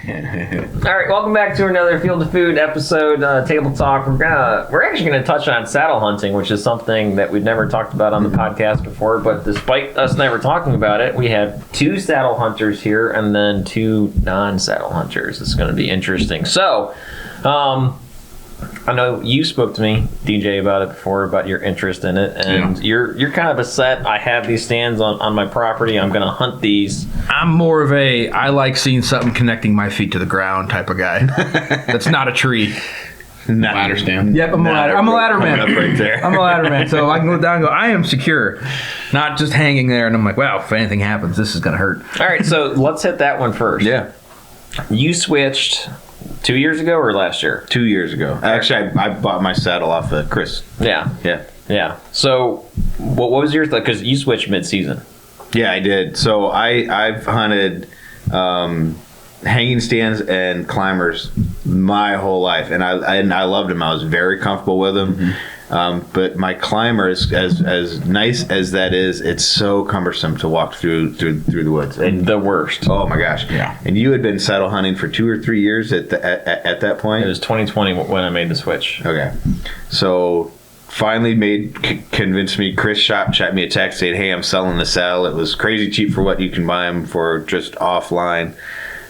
All right, welcome back to another Field of Food episode, Table Talk. We're actually gonna touch on saddle hunting, which is something that we've never talked about on the podcast before. But despite us never talking about it, we have 2 saddle hunters here and then 2 non-saddle hunters. It's going to be interesting. So, I know you spoke to me, DJ, about it before, about your interest in it, and you're kind of a set. I have these stands on my property. I'm going to hunt these. I'm more of I like seeing something connecting my feet to the ground type of guy. That's not a tree. Ladder stand. Yep, I'm a ladder man. Right there. I'm a ladder man, so I can go down and go, I am secure. Not just hanging there, and I'm like, wow, if anything happens, this is going to hurt. All right, so let's hit that one first. Yeah. You switched 2 years ago or last year? 2 years ago. Actually, I bought my saddle off of Chris. Yeah. Yeah. So, what was yours? Because you switched mid-season. Yeah, I did. So I've hunted hanging stands and climbers my whole life, and I loved them. I was very comfortable with them. Mm-hmm. But my climbers, as nice as that is, it's so cumbersome to walk through the woods. And the worst. Oh my gosh! Yeah. And you had been saddle hunting for 2 or 3 years at that point. It was 2020 when I made the switch. Okay, so finally convinced me. Chris shot me a text saying, "Hey, I'm selling the saddle. It was crazy cheap for what you can buy them for just offline."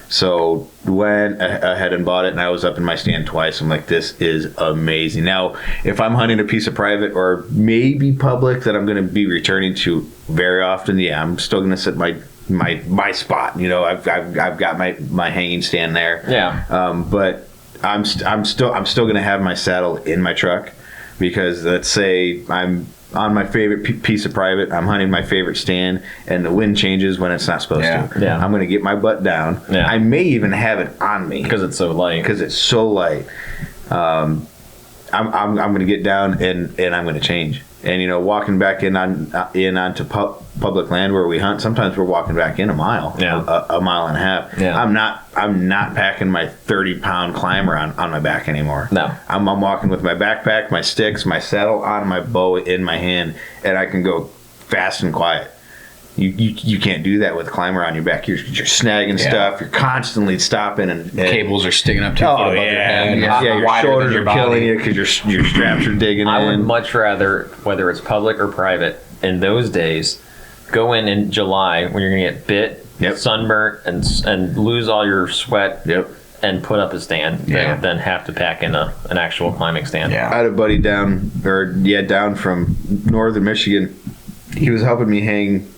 So went ahead and bought it, and I was up in my stand twice. I'm like, this is amazing. Now, if I'm hunting a piece of private or maybe public that I'm going to be returning to very often, yeah, I'm still going to sit my spot. You know, I've got my hanging stand there. Yeah. But I'm still going to have my saddle in my truck, because let's say I'm on my favorite piece of private, I'm hunting my favorite stand, and the wind changes when it's not supposed to. Yeah. I'm going to get my butt down. Yeah. I may even have it on me. Because it's so light. I'm going to get down and I'm going to change. And, you know, walking back onto public land where we hunt, sometimes we're walking back in a mile, a mile and a half. Yeah. I'm not packing my 30-pound climber on my back anymore. No. I'm walking with my backpack, my sticks, my saddle on my bow in my hand, and I can go fast and quiet. You can't do that with a climber on your back. You're snagging stuff. You're constantly stopping, and cables are sticking up 2 feet above your head. Your shoulders are killing you because your straps are digging in. I would much rather, whether it's public or private, in those days, go in July when you're going to get bit, sunburnt, and lose all your sweat. And put up a stand than have to pack in an actual climbing stand. Yeah. I had a buddy down from northern Michigan. He was helping me hanging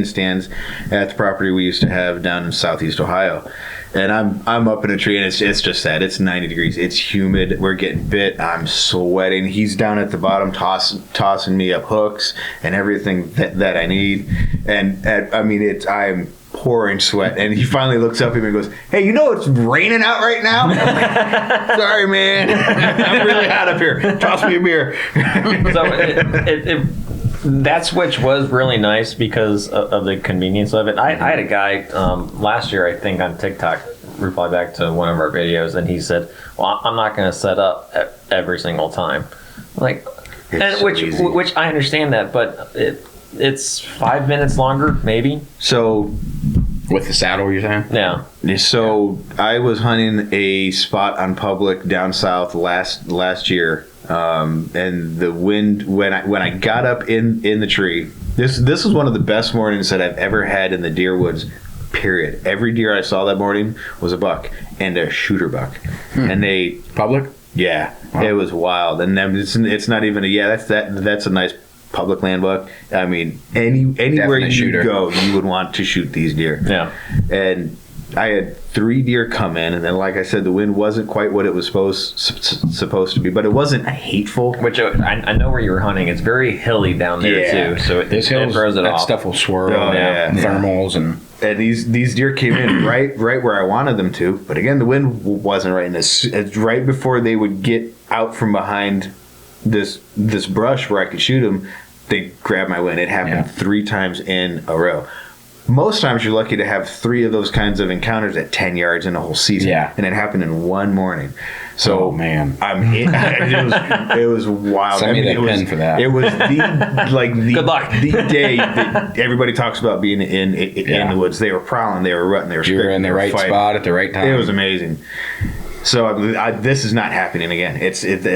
stands at the property we used to have down in southeast Ohio, and I'm up in a tree, and it's just sad. It's 90 degrees. It's humid. We're getting bit. I'm sweating. He's down at the bottom tossing me up hooks and everything that I need, and I'm pouring sweat, and he finally looks up at me and goes, "Hey, you know it's raining out right now?" I'm like, "Sorry, man. I'm really hot up here. Toss me a beer." So that switch was really nice because of the convenience of it. I had a guy last year, I think, on TikTok reply back to one of our videos, and he said, "Well, I'm not going to set up every single time." Like, which I understand that, but it's 5 minutes longer, maybe. So, with the saddle, you're saying? Yeah. So I was hunting a spot on public down south last year. And the wind, when I got up in the tree, this was one of the best mornings that I've ever had in the deer woods, period. Every deer I saw that morning was a buck and a shooter buck. And they public? Yeah. Wow. It was wild. And then it's not even that's a nice public land buck. I mean, anywhere you go, you would want to shoot these deer. Yeah. And I had 3 deer come in, and then, like I said, the wind wasn't quite what it was supposed to be, but it wasn't hateful. Which I know where you were hunting. It's very hilly down there too, so it throws it off. That stuff will swirl. Thermals and these deer came in right where I wanted them to, but again, the wind wasn't right. And it's right before they would get out from behind this brush where I could shoot them, they grabbed my wind. It happened 3 times in a row. most times you're lucky to have 3 of those kinds of encounters at 10 yards in a whole season. Yeah. And it happened in one morning. So, Oh, man. it was wild. Send me that it was, pin for that. It was the Good luck. the day that everybody talks about being in the woods. They were prowling, they were rutting, they were You were scraping, in they the were right fighting. spot at the right time. It was amazing. So this is not happening again.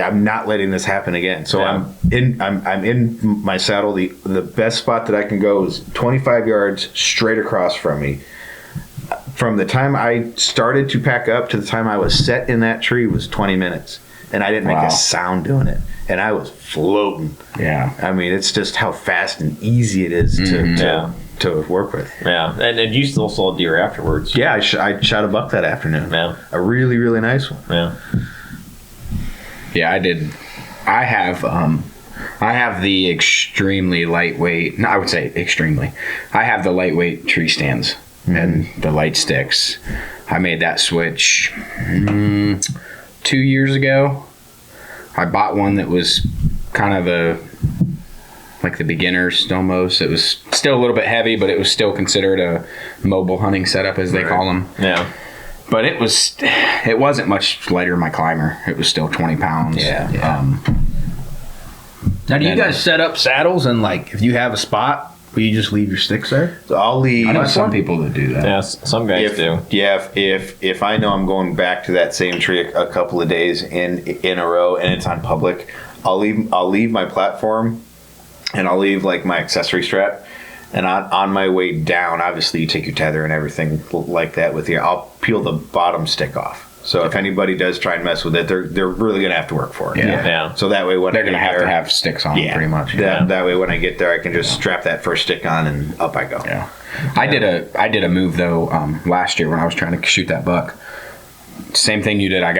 I'm not letting this happen again. So Yeah. I'm in my saddle. The best spot that I can go is 25 yards straight across from me. From the time I started to pack up to the time I was set in that tree was 20 minutes, and I didn't make Wow. a sound doing it, and I was floating. Yeah. I mean, it's just how fast and easy it is to work with. Yeah, and you still saw deer afterwards. Yeah, I shot a buck that afternoon. Yeah. A really, really nice one. Yeah. Yeah, I did. I have the extremely lightweight. No, I would say extremely. I have the lightweight tree stands and the light sticks. I made that switch 2 years ago. I bought one that was kind of the beginners almost. It was still a little bit heavy, but it was still considered a mobile hunting setup, as they call them. Yeah. But it wasn't much lighter than my climber. It was still 20 pounds. Yeah. Now, do you guys set up saddles and like if you have a spot, will you just leave your sticks there? So I'll leave. I know some people that do that. Yeah, some guys do. If I know I'm going back to that same tree a couple of days in a row and it's on public, I'll leave my platform and I'll leave like my accessory strap. And on my way down, obviously you take your tether and everything like that with you. I'll peel the bottom stick off. So if anybody does try and mess with it, they're really gonna have to work for it. Yeah. So that way when They're I going to get have there, to have sticks on them, pretty much. That way when I get there, I can just strap that first stick on and up I go. Yeah. I did a move though last year when I was trying to shoot that buck. Same thing you did. I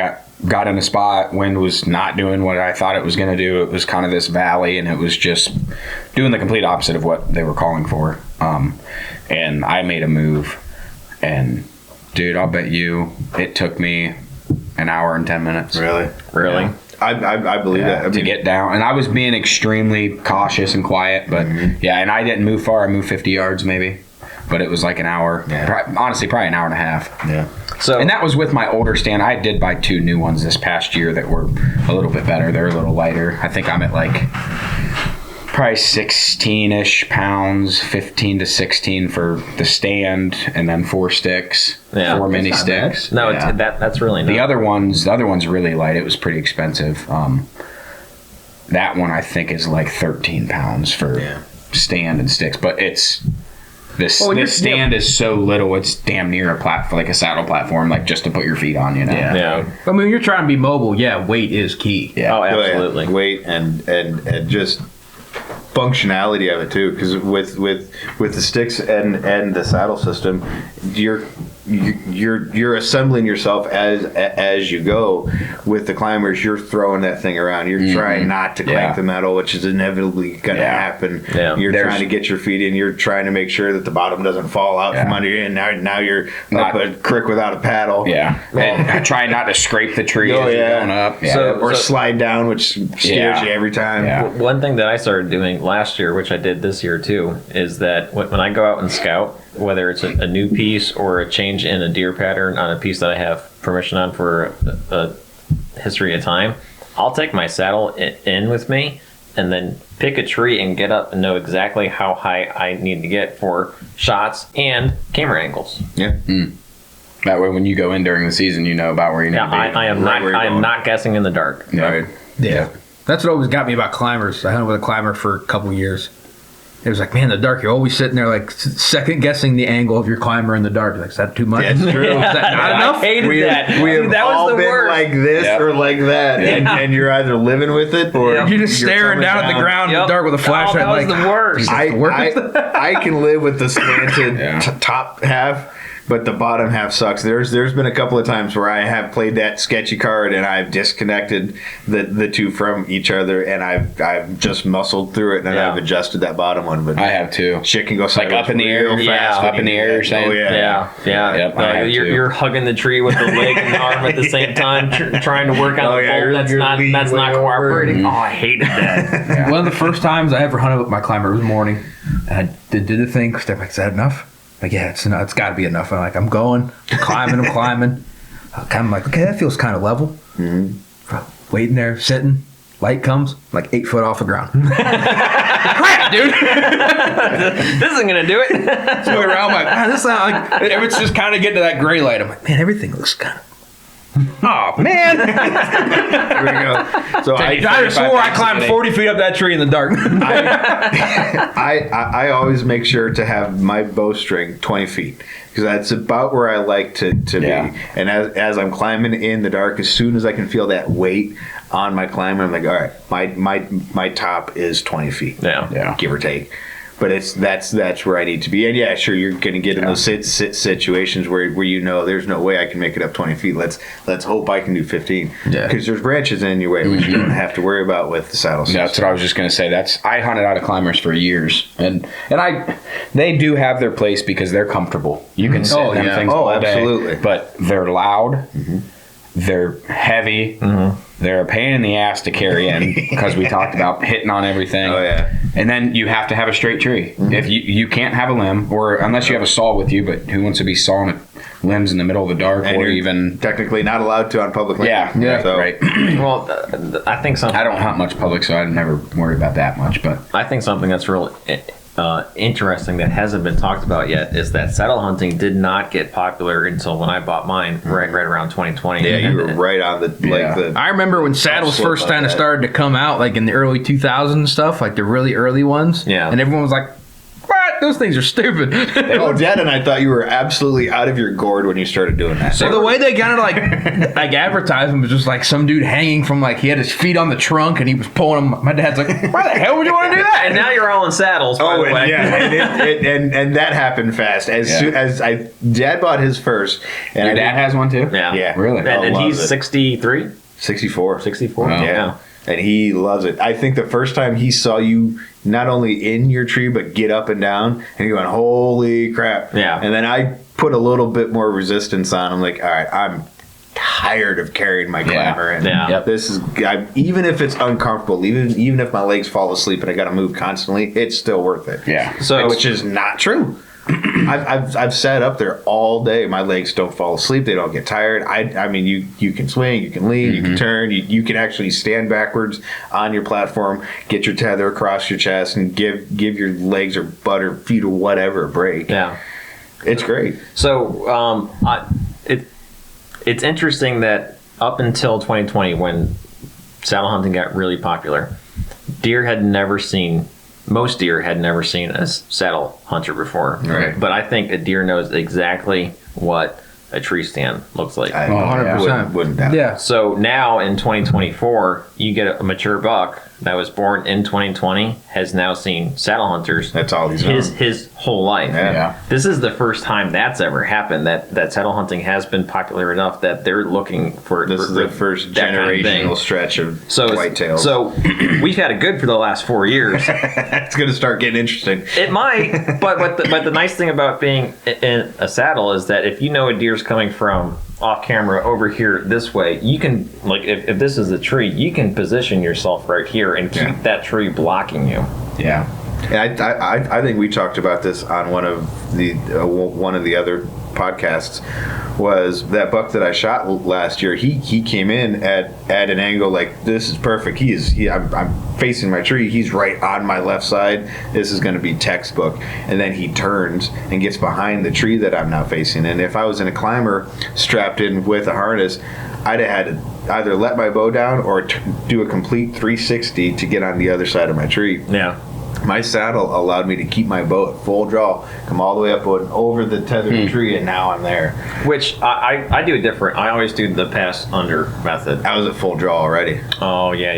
got in a spot. Wind was not doing what I thought it was going to do. It was kind of this valley, and it was just doing the complete opposite of what they were calling for. And I made a move, and dude, I'll bet you it took me an hour and 10 minutes. Really? Really? I believe that. I to mean, get down, and I was being extremely cautious and quiet, but yeah, and I didn't move far. I moved 50 yards maybe, but it was like an hour. Honestly, probably an hour and a half. yeah. So And that was with my older stand. I did buy 2 new ones this past year that were a little bit better. They're a little lighter. I think I'm at like probably 16-ish pounds, 15 to 16 for the stand, and then 4 sticks, Yeah. 4 mini That's not sticks. no, Yeah. that's really nice. The other one's really light. It was pretty expensive. That one I think is like 13 pounds for stand and sticks, but it's this stand is so little. It's damn near a platform, like a saddle platform, like just to put your feet on. You know. Yeah. I mean, when you're trying to be mobile, weight is key. Yeah. Oh, absolutely. Weight and just functionality of it too, because with the sticks and the saddle system, you're assembling yourself as you go. With the climbers, you're throwing that thing around. You're trying not to clank the metal, which is inevitably going to happen. Yeah. You're trying to get your feet in. You're trying to make sure that the bottom doesn't fall out from under you. And now you're Not- up a creek without a paddle. Yeah. And I try not to scrape the tree as you're going up. Yeah. Or slide down, which scares you every time. Yeah. One thing that I started doing last year, which I did this year too, is that when I go out and scout, whether it's a new piece or a change in a deer pattern on a piece that I have permission on for a history of time, I'll take my saddle in with me and then pick a tree and get up and know exactly how high I need to get for shots and camera angles. Yeah. That way, when you go in during the season, you know about where you need Yeah, to be. I am Right where you're I am going. not guessing in the dark. Yeah. Yeah. That's what always got me about climbers. I hunted with a climber for a couple years. It was like, man, in the dark, you're always sitting there like second guessing the angle of your climber in the dark. You're like, is that too much? That's true. Is that not I enough? hated that. We have Dude, that was all the been worst. like this Yep. or like that, and you're either living with it or You're just staring coming down at the ground in the dark with a flashlight. Oh, that was like, the worst. "Ah, is this the worst?" I can live with the slanted Yeah. top half, but the bottom half sucks. There's been a couple of times where I have played that sketchy card and I've disconnected the two from each other, and I've just muscled through it and Yeah. I've adjusted that bottom one. But I have too. shit can go Like sideways up in the air, real yeah, fast when up in you the do air, that. you're saying? Oh yeah. Yeah. Yep, I have too. You're hugging the tree with the leg and the arm at the same time, trying to work on Oh, the yeah, bolt that's you're not leaning way over. cooperating. Oh, I hated that. One of the first times I ever hunted with my climber was morning. And I did the thing. 'Cause they're like, is that enough? Like, yeah, it's got to be enough. I'm like, I'm going, I'm climbing. I'm like, okay, that feels kind of level. Mm-hmm. Waiting there, sitting. Light comes, like 8 foot off the ground. Crap, dude! This isn't gonna do it. So around, I'm like, man, this sounds like it's just kind of getting to that gray light. I'm like, man, everything looks kind of. Oh man! Here we go. So I swore I climbed 40 feet up that tree in the dark. I always make sure to have my bowstring 20 feet because that's about where I like to be. And as I'm climbing in the dark, as soon as I can feel that weight on my climb, I'm like, all right, my top is 20 feet. Yeah. Give or take. But that's where I need to be. And yeah, sure, you're going to get in those situations where you know there's no way I can make it up 20 feet. Let's hope I can do 15. Yeah. Because there's branches in your way, which you don't have to worry about with the saddle system. That's what I was just going to say. I hunted out of climbers for years, and they do have their place because they're comfortable. You can sit in them things all day, absolutely. but they're loud. They're heavy. They're a pain in the ass to carry in because we talked about hitting on everything. Oh, yeah. And then you have to have a straight tree. If you can't have a limb, or unless you have a saw with you, but who wants to be sawing limbs in the middle of the dark, And or you're even technically not allowed to on public land. yeah, So, right. Well, I think something. I don't hunt much public, so I never worry about that much. But I think something that's really interesting that hasn't been talked about yet is that saddle hunting did not get popular until when I bought mine, right around 2020. Yeah, you were right on the I remember when saddles slope first on kind of that. started to come out, like in the early 2000s and stuff, like the really early ones. Yeah. And everyone was like, what? Those things are stupid. Oh, Dad and I thought you were absolutely out of your gourd when you started doing that. So the way they kind of like advertised them was just like some dude hanging from like he had his feet on the trunk and he was pulling them. My dad's like, why the hell would you want to do that? And now you're all in saddles. By the way. and that happened fast. As soon as Dad bought his first, and your dad has one too. Yeah. Really? And loves he's it. 63, 64. 64. Wow. Yeah. And he loves it. I think the first time he saw you not only in your tree but get up and down, and he went, "Holy crap!" Yeah. And then I put a little bit more resistance on. I'm like, "All right, I'm tired of carrying my climber, and Yeah. this is even if it's uncomfortable, even if my legs fall asleep and I got to move constantly, it's still worth it." Yeah. So Which is not true. I've sat up there all day. My legs don't fall asleep. They don't get tired. I mean, you can swing, you can lean, you can turn. You can actually stand backwards on your platform, get your tether across your chest, and give your legs or butt or feet or whatever a break. yeah. It's great. So it's interesting that up until 2020, when saddle hunting got really popular, most deer had never seen a saddle hunter before. Right. But I think a deer knows exactly what a tree stand looks like. I 100%. wouldn't doubt it. Yeah. So now in 2024, you get a mature buck that was born in 2020 has now seen saddle hunters That's all he's known. his whole life. Yeah. This is the first time that's ever happened. That saddle hunting has been popular enough that they're looking for. This is the first that kind of thing. generational stretch of So whitetails. So we've had it good for the last 4 years. it's going to start getting interesting. It might, but the nice thing about being in a saddle is that if you know a deer's coming from off camera over here this way, you can, like, if this is a tree, you can position yourself right here and keep that tree blocking you. Yeah. And I think we talked about this on one of the other podcasts. Was that buck that I shot last year? He came in at an angle like this is perfect. I'm facing my tree. He's right on my left side. This is going to be textbook. And then he turns and gets behind the tree that I'm now facing. And if I was in a climber strapped in with a harness, I'd have had to either let my bow down or do a complete 360 to get on the other side of my tree. Yeah. My saddle allowed me to keep my bow at full draw, come all the way up and over the tethered tree, and now I'm there. Which I do it different. I always do the pass under method. I was at full draw already. Oh yeah.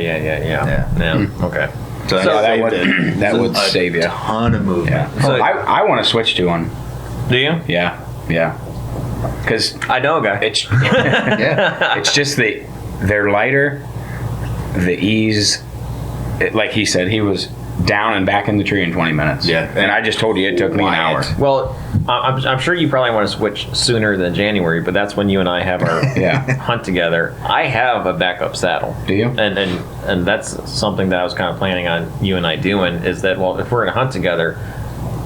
Okay. So, that would save you. Ton of movement. Yeah. So- I want to switch to one. Do you? Yeah. Because I know a guy. it's Yeah. it's just they're lighter, the ease. Like he said, he was down and back in the tree in 20 minutes. Yeah. And I just told you it took me an hour. Well, I'm sure you probably want to switch sooner than January, but that's when you and I have our Yeah. hunt together. I have a backup saddle. Do you? And that's something that I was kind of planning on you and I doing is that, well, if we're going to hunt together,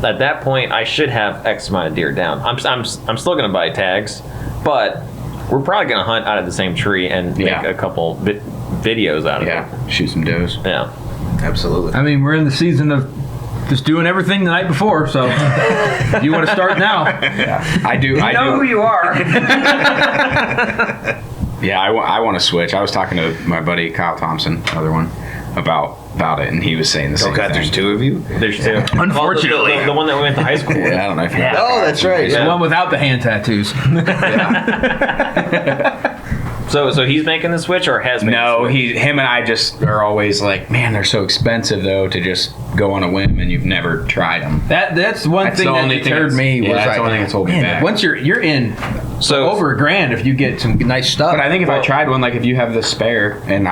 at that point, I should have X amount of deer down. I'm still going to buy tags, but we're probably going to hunt out of the same tree and make a couple videos out of it. Shoot some does. Yeah. Absolutely. I mean, we're in the season of just doing everything the night before, so if you want to start now. Yeah, I do. I know who you are. Yeah, I want to switch. I was talking to my buddy Kyle Thompson, another one, about it, and he was saying the same thing. There's two of you? There's two. Unfortunately. Well, the one that we went to high school with. Yeah, I don't know if you Oh, that's right. The one without the hand tattoos. So he's making the switch or has made No, the switch? him and I just are always like, man, they're so expensive though to just go on a whim, and you've never tried them. That's one thing that deterred me. Was that's like, the only thing that's holding me man, back. once you're in So But I think if I tried one, like if you have the spare and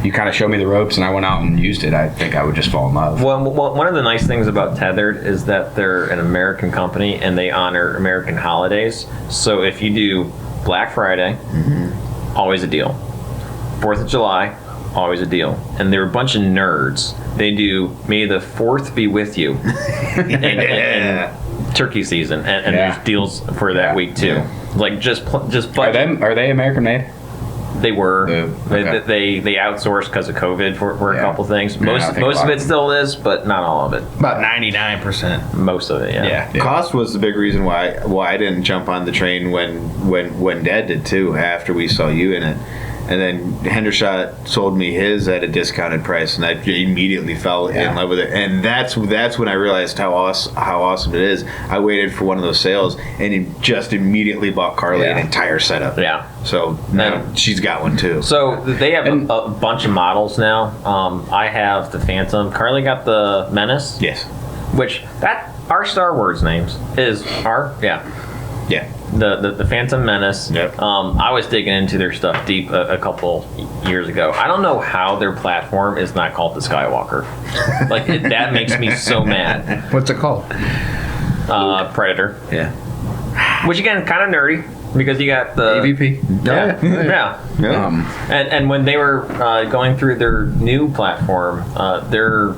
you kind of showed me the ropes and I went out and used it, I think I would just fall in love. Well, one of the nice things about Tethered is that they're an American company and they honor American holidays. So if you do Black Friday, always a deal. 4th of July, always a deal. And they're a bunch of nerds. They do May the 4th be with you and turkey season. And there's deals for that week too. Like just budget. Are they American made? They were. Okay. They outsourced because of COVID for a couple things. Most I think of it still is, but not all of it. about 99%. Most of it, yeah. Cost was the big reason why I didn't jump on the train when Dad did too. After we saw you in it, and then Hendershot sold me his at a discounted price, and I immediately fell in love with it. And that's when I realized how awesome it is. I waited for one of those sales and just immediately bought Carly an entire setup. Yeah. So now she's got one too. So they have a bunch of models now. I have the Phantom. Carly got the Menace. Yes. Which our Star Wars names is Yeah. the Phantom Menace. Yep. I was digging into their stuff deep a couple years ago. I don't know how their platform is not called the Skywalker. That makes me so mad. What's it called? Predator. Yeah. Which again, kind of nerdy because you got the AVP. Yeah. And when they were going through their new platform, their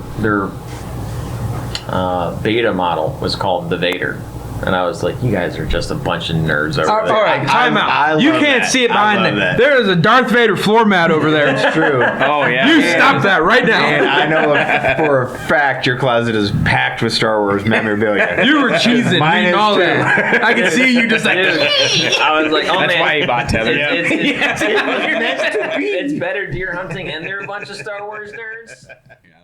beta model was called the Vader. And I was like, you guys are just a bunch of nerds over there. All right, time out. You can't see it behind that. There is a Darth Vader floor mat over there. It's true. Oh yeah. You stop that right now. And I know for a fact your closet is packed with Star Wars memorabilia. You were cheesing, Mine reading is all too. that. I can see you just like. I was like, oh That's man. why he bought Tether. It's better deer hunting and they're a bunch of Star Wars nerds. Yeah.